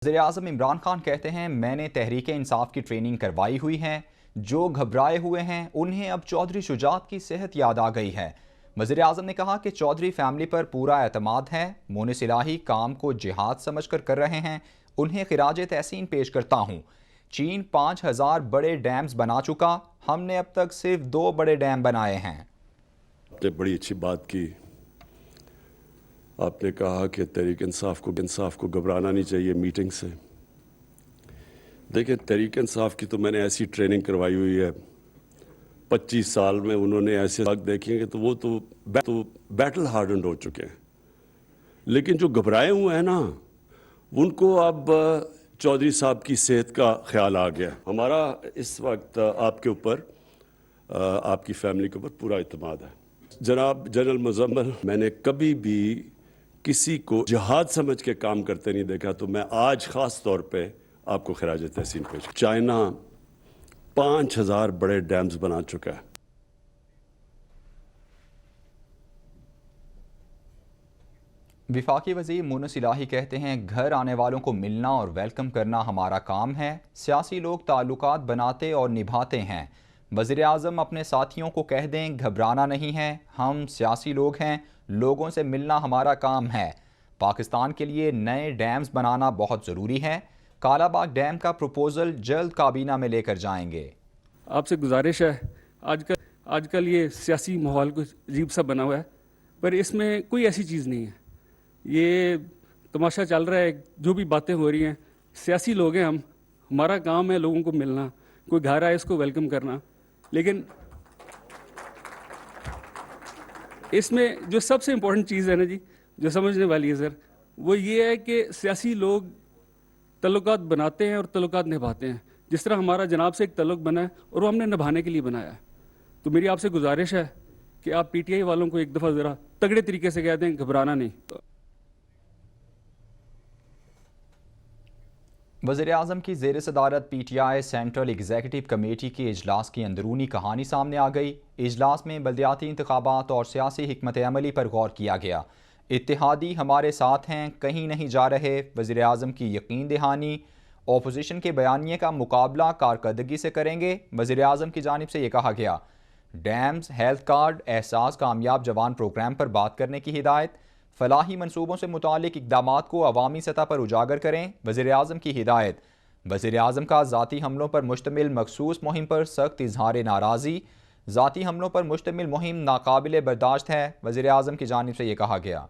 وزیراعظم عمران خان کہتے ہیں میں نے تحریک انصاف کی ٹریننگ کروائی ہوئی ہے، جو گھبرائے ہوئے ہیں انہیں اب چودھری شجاعت کی صحت یاد آ گئی ہے۔ وزیراعظم نے کہا کہ چودھری فیملی پر پورا اعتماد ہے، مونس الہی کام کو جہاد سمجھ کر رہے ہیں، انہیں خراج تحسین پیش کرتا ہوں۔ چین 5000 بڑے ڈیمز بنا چکا، ہم نے اب تک صرف 2 بڑے ڈیم بنائے ہیں۔ آپ نے بڑی اچھی بات کی، آپ نے کہا کہ تحریک انصاف کو گھبرانا نہیں چاہیے میٹنگ سے۔ دیکھیں، تحریک انصاف کی تو میں نے ایسی ٹریننگ کروائی ہوئی ہے، 25 سال میں انہوں نے ایسے وقت دیکھیں گے تو وہ تو بیٹل ہارڈنڈ ہو چکے ہیں، لیکن جو گھبرائے ہوئے ہیں نا ان کو اب چودھری صاحب کی صحت کا خیال آ گیا۔ ہمارا اس وقت آپ کے اوپر، آپ کی فیملی کے اوپر پورا اعتماد ہے۔ جناب جنرل مزمل، میں نے کبھی بھی کسی کو جہاد سمجھ کے کام کرتے نہیں دیکھا، تو میں آج خاص طور پہ آپ کو خراج تحسین پیش کرتا ہوں۔ چائنا 5000 بڑے ڈیمز بنا چکا ہے۔ وفاقی وزیر مونس الہی کہتے ہیں گھر آنے والوں کو ملنا اور ویلکم کرنا ہمارا کام ہے، سیاسی لوگ تعلقات بناتے اور نبھاتے ہیں۔ وزیر اعظم اپنے ساتھیوں کو کہہ دیں گھبرانا نہیں ہے، ہم سیاسی لوگ ہیں، لوگوں سے ملنا ہمارا کام ہے۔ پاکستان کے لیے نئے ڈیمز بنانا بہت ضروری ہے، کالا باغ ڈیم کا پروپوزل جلد کابینہ میں لے کر جائیں گے۔ آپ سے گزارش ہے، آج کل یہ سیاسی ماحول کچھ عجیب سا بنا ہوا ہے، پر اس میں کوئی ایسی چیز نہیں ہے۔ یہ تماشا چل رہا ہے، جو بھی باتیں ہو رہی ہیں، سیاسی لوگ ہیں ہمارا کام ہے لوگوں کو ملنا، کوئی گھر آئے اس کو ویلکم کرنا، لیکن اس میں جو سب سے امپورٹنٹ چیز ہے نا جی، جو سمجھنے والی ہے سر، وہ یہ ہے کہ سیاسی لوگ تعلقات بناتے ہیں اور تعلقات نبھاتے ہیں۔ جس طرح ہمارا جناب سے ایک تعلق بنا ہے اور وہ ہم نے نبھانے کے لیے بنایا ہے، تو میری آپ سے گزارش ہے کہ آپ پی ٹی آئی والوں کو ایک دفعہ ذرا تگڑے طریقے سے کہہ دیں گھبرانا نہیں۔ وزیر اعظم کی زیر صدارت P T I central executive committee کے اجلاس کی اندرونی کہانی سامنے آ گئی۔ اجلاس میں بلدیاتی انتخابات اور سیاسی حکمت عملی پر غور کیا گیا۔ اتحادی ہمارے ساتھ ہیں، کہیں نہیں جا رہے، وزیر اعظم کی یقین دہانی۔ اپوزیشن کے بیانیے کا مقابلہ کارکردگی سے کریں گے، وزیر اعظم کی جانب سے یہ کہا گیا۔ ڈیمز، ہیلتھ کارڈ، احساس کامیاب جوان پروگرام پر بات کرنے کی ہدایت۔ فلاحی منصوبوں سے متعلق اقدامات کو عوامی سطح پر اجاگر کریں، وزیر اعظم کی ہدایت۔ وزیر اعظم کا ذاتی حملوں پر مشتمل مخصوص مہم پر سخت اظہار ناراضی۔ ذاتی حملوں پر مشتمل مہم ناقابل برداشت ہے، وزیر اعظم کی جانب سے یہ کہا گیا۔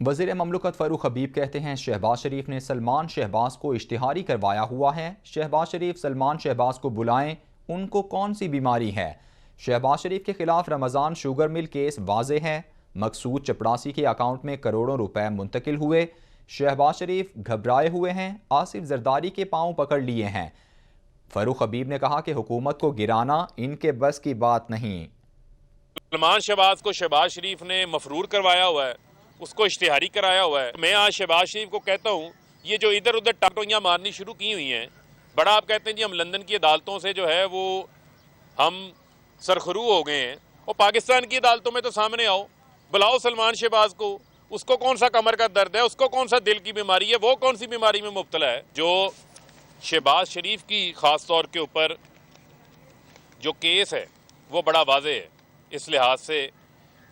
وزیر مملکت فاروق حبیب کہتے ہیں شہباز شریف نے سلمان شہباز کو اشتہاری کروایا ہوا ہے، شہباز شریف سلمان شہباز کو بلائیں، ان کو کون سی بیماری ہے۔ شہباز شریف کے خلاف رمضان شوگر مل کیس واضح ہے، مقصود چپڑاسی کے اکاؤنٹ میں کروڑوں روپے منتقل ہوئے۔ شہباز شریف گھبرائے ہوئے ہیں، آصف زرداری کے پاؤں پکڑ لیے ہیں۔ فاروق حبیب نے کہا کہ حکومت کو گرانا ان کے بس کی بات نہیں۔ سلمان شہباز کو شہباز شریف نے مفرور کروایا ہوا ہے، اس کو اشتہاری کرایا ہوا ہے۔ میں آج شہباز شریف کو کہتا ہوں یہ جو ادھر ادھر ٹاٹویاں مارنی شروع کی ہوئی ہیں، بڑا آپ کہتے ہیں جی ہم لندن کی عدالتوں سے جو ہے وہ ہم سرخرو ہو گئے ہیں، اور پاکستان کی عدالتوں میں تو سامنے آؤ، بلاؤ سلمان شہباز کو، اس کو کون سا کمر کا درد ہے، اس کو کون سا دل کی بیماری ہے، وہ کون سی بیماری میں مبتلا ہے۔ جو شہباز شریف کی خاص طور کے اوپر جو کیس ہے وہ بڑا واضح ہے، اس لحاظ سے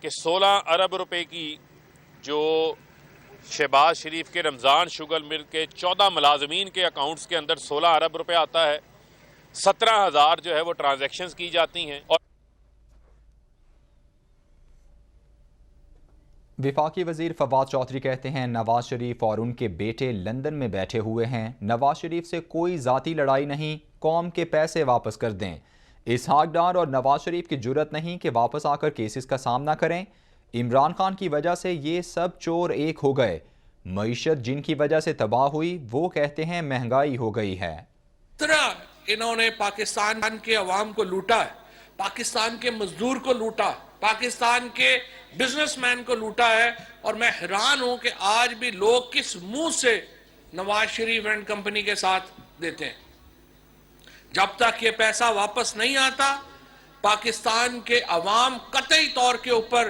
کہ 16 ارب روپے کی جو شہباز شریف کے رمضان شوگر مل کے 14 ملازمین کے اکاؤنٹس کے اندر 16 ارب روپے آتا ہے، 17,000 جو ہے وہ ٹرانزیکشنز کی جاتی ہیں۔ اور وفاقی وزیر فواد چودھری کہتے ہیں نواز شریف اور ان کے بیٹے لندن میں بیٹھے ہوئے ہیں، نواز شریف سے کوئی ذاتی لڑائی نہیں، قوم کے پیسے واپس کر دیں۔ اسحاق ڈار اور نواز شریف کی جرت نہیں کہ واپس آ کر کیسز کا سامنا کریں۔ عمران خان کی وجہ سے یہ سب چور ایک ہو گئے، معیشت جن کی وجہ سے تباہ ہوئی وہ کہتے ہیں مہنگائی ہو گئی ہے۔ طرح انہوں نے پاکستان کے عوام کو لوٹا ہے، پاکستان کے مزدور کو لوٹا، پاکستان کے بزنس مین کو لوٹا ہے، اور میں حیران ہوں کہ آج بھی لوگ کس منہ سے نواز شریف اینڈ کمپنی کے ساتھ دیتے ہیں۔ جب تک یہ پیسہ واپس نہیں آتا، پاکستان کے عوام قطعی طور کے اوپر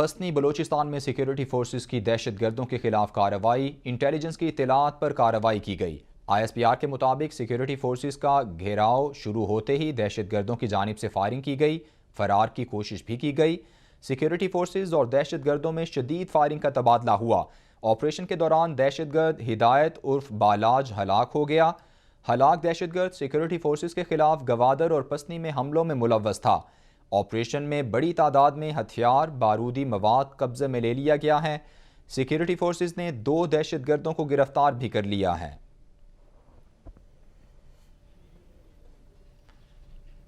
پسنی بلوچستان میں سیکیورٹی فورسز کی دہشت گردوں کے خلاف کارروائی، انٹیلیجنس کی اطلاعات پر کارروائی کی گئی۔ ISPR کے مطابق سیکیورٹی فورسز کا گھیراؤ شروع ہوتے ہی دہشت گردوں کی جانب سے فائرنگ کی گئی، فرار کی کوشش بھی کی گئی۔ سیکیورٹی فورسز اور دہشت گردوں میں شدید فائرنگ کا تبادلہ ہوا۔ آپریشن کے دوران دہشت گرد ہدایت عرف بالاج ہلاک ہو گیا۔ ہلاک دہشت گرد سیکیورٹی فورسز کے خلاف گوادر اور پسنی میں حملوں میں ملوث تھا۔ آپریشن میں بڑی تعداد میں ہتھیار، بارودی مواد قبضے میں لے لیا گیا ہے۔ سیکیورٹی فورسز نے 2 دہشت گردوں کو گرفتار بھی کر لیا ہے۔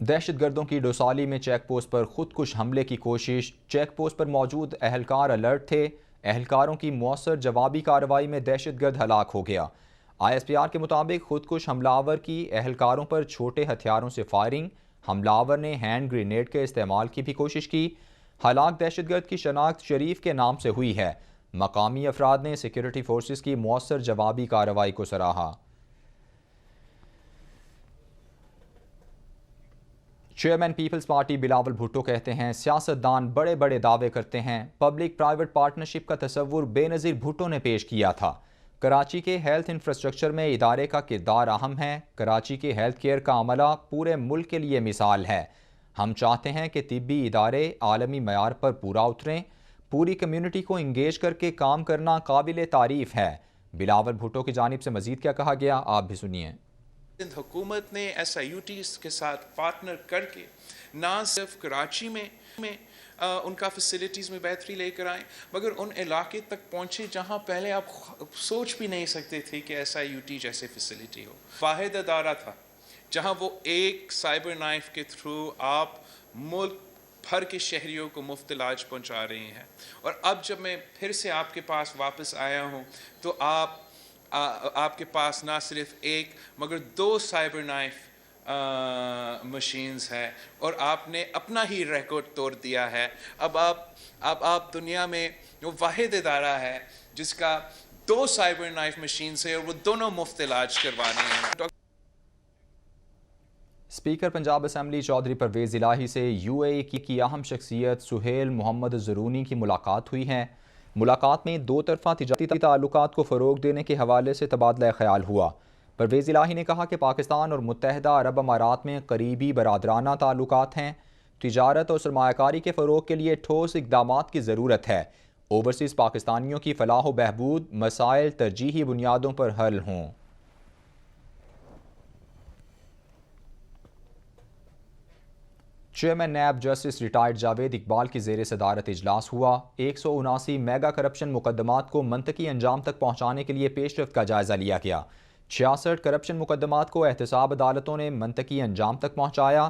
دہشت گردوں کی ڈوسالی میں چیک پوسٹ پر خودکش حملے کی کوشش، چیک پوسٹ پر موجود اہلکار الرٹ تھے، اہلکاروں کی مؤثر جوابی کارروائی میں دہشت گرد ہلاک ہو گیا۔ ISPR کے مطابق خودکش حملہ آور کی اہلکاروں پر چھوٹے ہتھیاروں سے فائرنگ، حملہ آور نے ہینڈ گرینیڈ کے استعمال کی بھی کوشش کی۔ ہلاک دہشت گرد کی شناخت شریف کے نام سے ہوئی ہے۔ مقامی افراد نے سیکیورٹی فورسز کی مؤثر جوابی کارروائی کو سراہا۔ چیئرمین پیپلز پارٹی بلاول بھٹو کہتے ہیں سیاستدان بڑے بڑے دعوے کرتے ہیں، پبلک پرائیویٹ پارٹنرشپ کا تصور بے نظیر بھٹو نے پیش کیا تھا۔ کراچی کے ہیلتھ انفراسٹرکچر میں ادارے کا کردار اہم ہے۔ کراچی کے ہیلتھ کیئر کا عملہ پورے ملک کے لیے مثال ہے۔ ہم چاہتے ہیں کہ طبی ادارے عالمی معیار پر پورا اتریں۔ پوری کمیونٹی کو انگیج کر کے کام کرنا قابل تعریف ہے۔ بلاول بھٹو کی جانب سے مزید کیا کہا گیا، آپ بھی سنیے۔ سندھ حکومت نے SIUTs کے ساتھ پارٹنر کر کے نہ صرف کراچی میں ان کا فیسلٹیز میں بہتری لے کر آئیں، مگر ان علاقے تک پہنچے جہاں پہلے آپ سوچ بھی نہیں سکتے تھے کہ SIUT جیسے فیسلٹی ہو۔ واحد ادارہ تھا جہاں وہ ایک سائبر نائف کے تھرو آپ ملک بھر کے شہریوں کو مفت علاج پہنچا رہے ہیں۔ اور اب جب میں پھر سے آپ کے پاس واپس آیا ہوں تو آپ کے پاس نہ صرف ایک مگر 2 سائبر نائف مشینز ہے اور آپ نے اپنا ہی ریکارڈ توڑ دیا ہے۔ اب آپ دنیا میں وہ واحد ادارہ ہے جس کا 2 سائبر نائف مشینز ہے اور وہ دونوں مفت علاج کروانے ہیں۔ اسپیکر پنجاب اسمبلی چودھری پرویز الہی سے UAE کی اہم شخصیت سہیل محمد زرونی کی ملاقات ہوئی ہے۔ ملاقات میں 2 طرفہ تجارتی تعلقات کو فروغ دینے کے حوالے سے تبادلہ خیال ہوا۔ پرویز الہی نے کہا کہ پاکستان اور متحدہ عرب امارات میں قریبی برادرانہ تعلقات ہیں۔ تجارت اور سرمایہ کاری کے فروغ کے لیے ٹھوس اقدامات کی ضرورت ہے۔ اوورسیز پاکستانیوں کی فلاح و بہبود مسائل ترجیحی بنیادوں پر حل ہوں۔ Chairman NAB justice retired Javed Iqbal کی زیر صدارت اجلاس ہوا۔ 179 میگا کرپشن مقدمات کو منطقی انجام تک پہنچانے کے لیے پیش رفت کا جائزہ لیا گیا۔ 66 کرپشن مقدمات کو احتساب عدالتوں نے منطقی انجام تک پہنچایا۔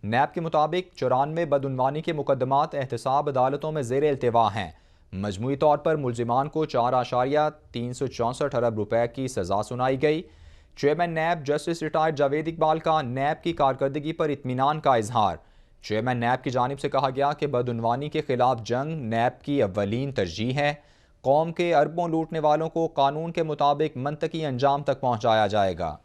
نیب کے مطابق 94 بدعنوانی کے مقدمات احتساب عدالتوں میں زیر التواء ہیں۔ مجموعی طور پر ملزمان کو 4.364 ارب روپے کی سزا سنائی گئی۔ Chairman NAB justice retired Javed Iqbal کا نیب کی کارکردگی پر اطمینان کا اظہار۔ چیئرمین نیب کی جانب سے کہا گیا کہ بدعنوانی کے خلاف جنگ نیب کی اولین ترجیح ہے۔ قوم کے اربوں لوٹنے والوں کو قانون کے مطابق منطقی انجام تک پہنچایا جائے گا۔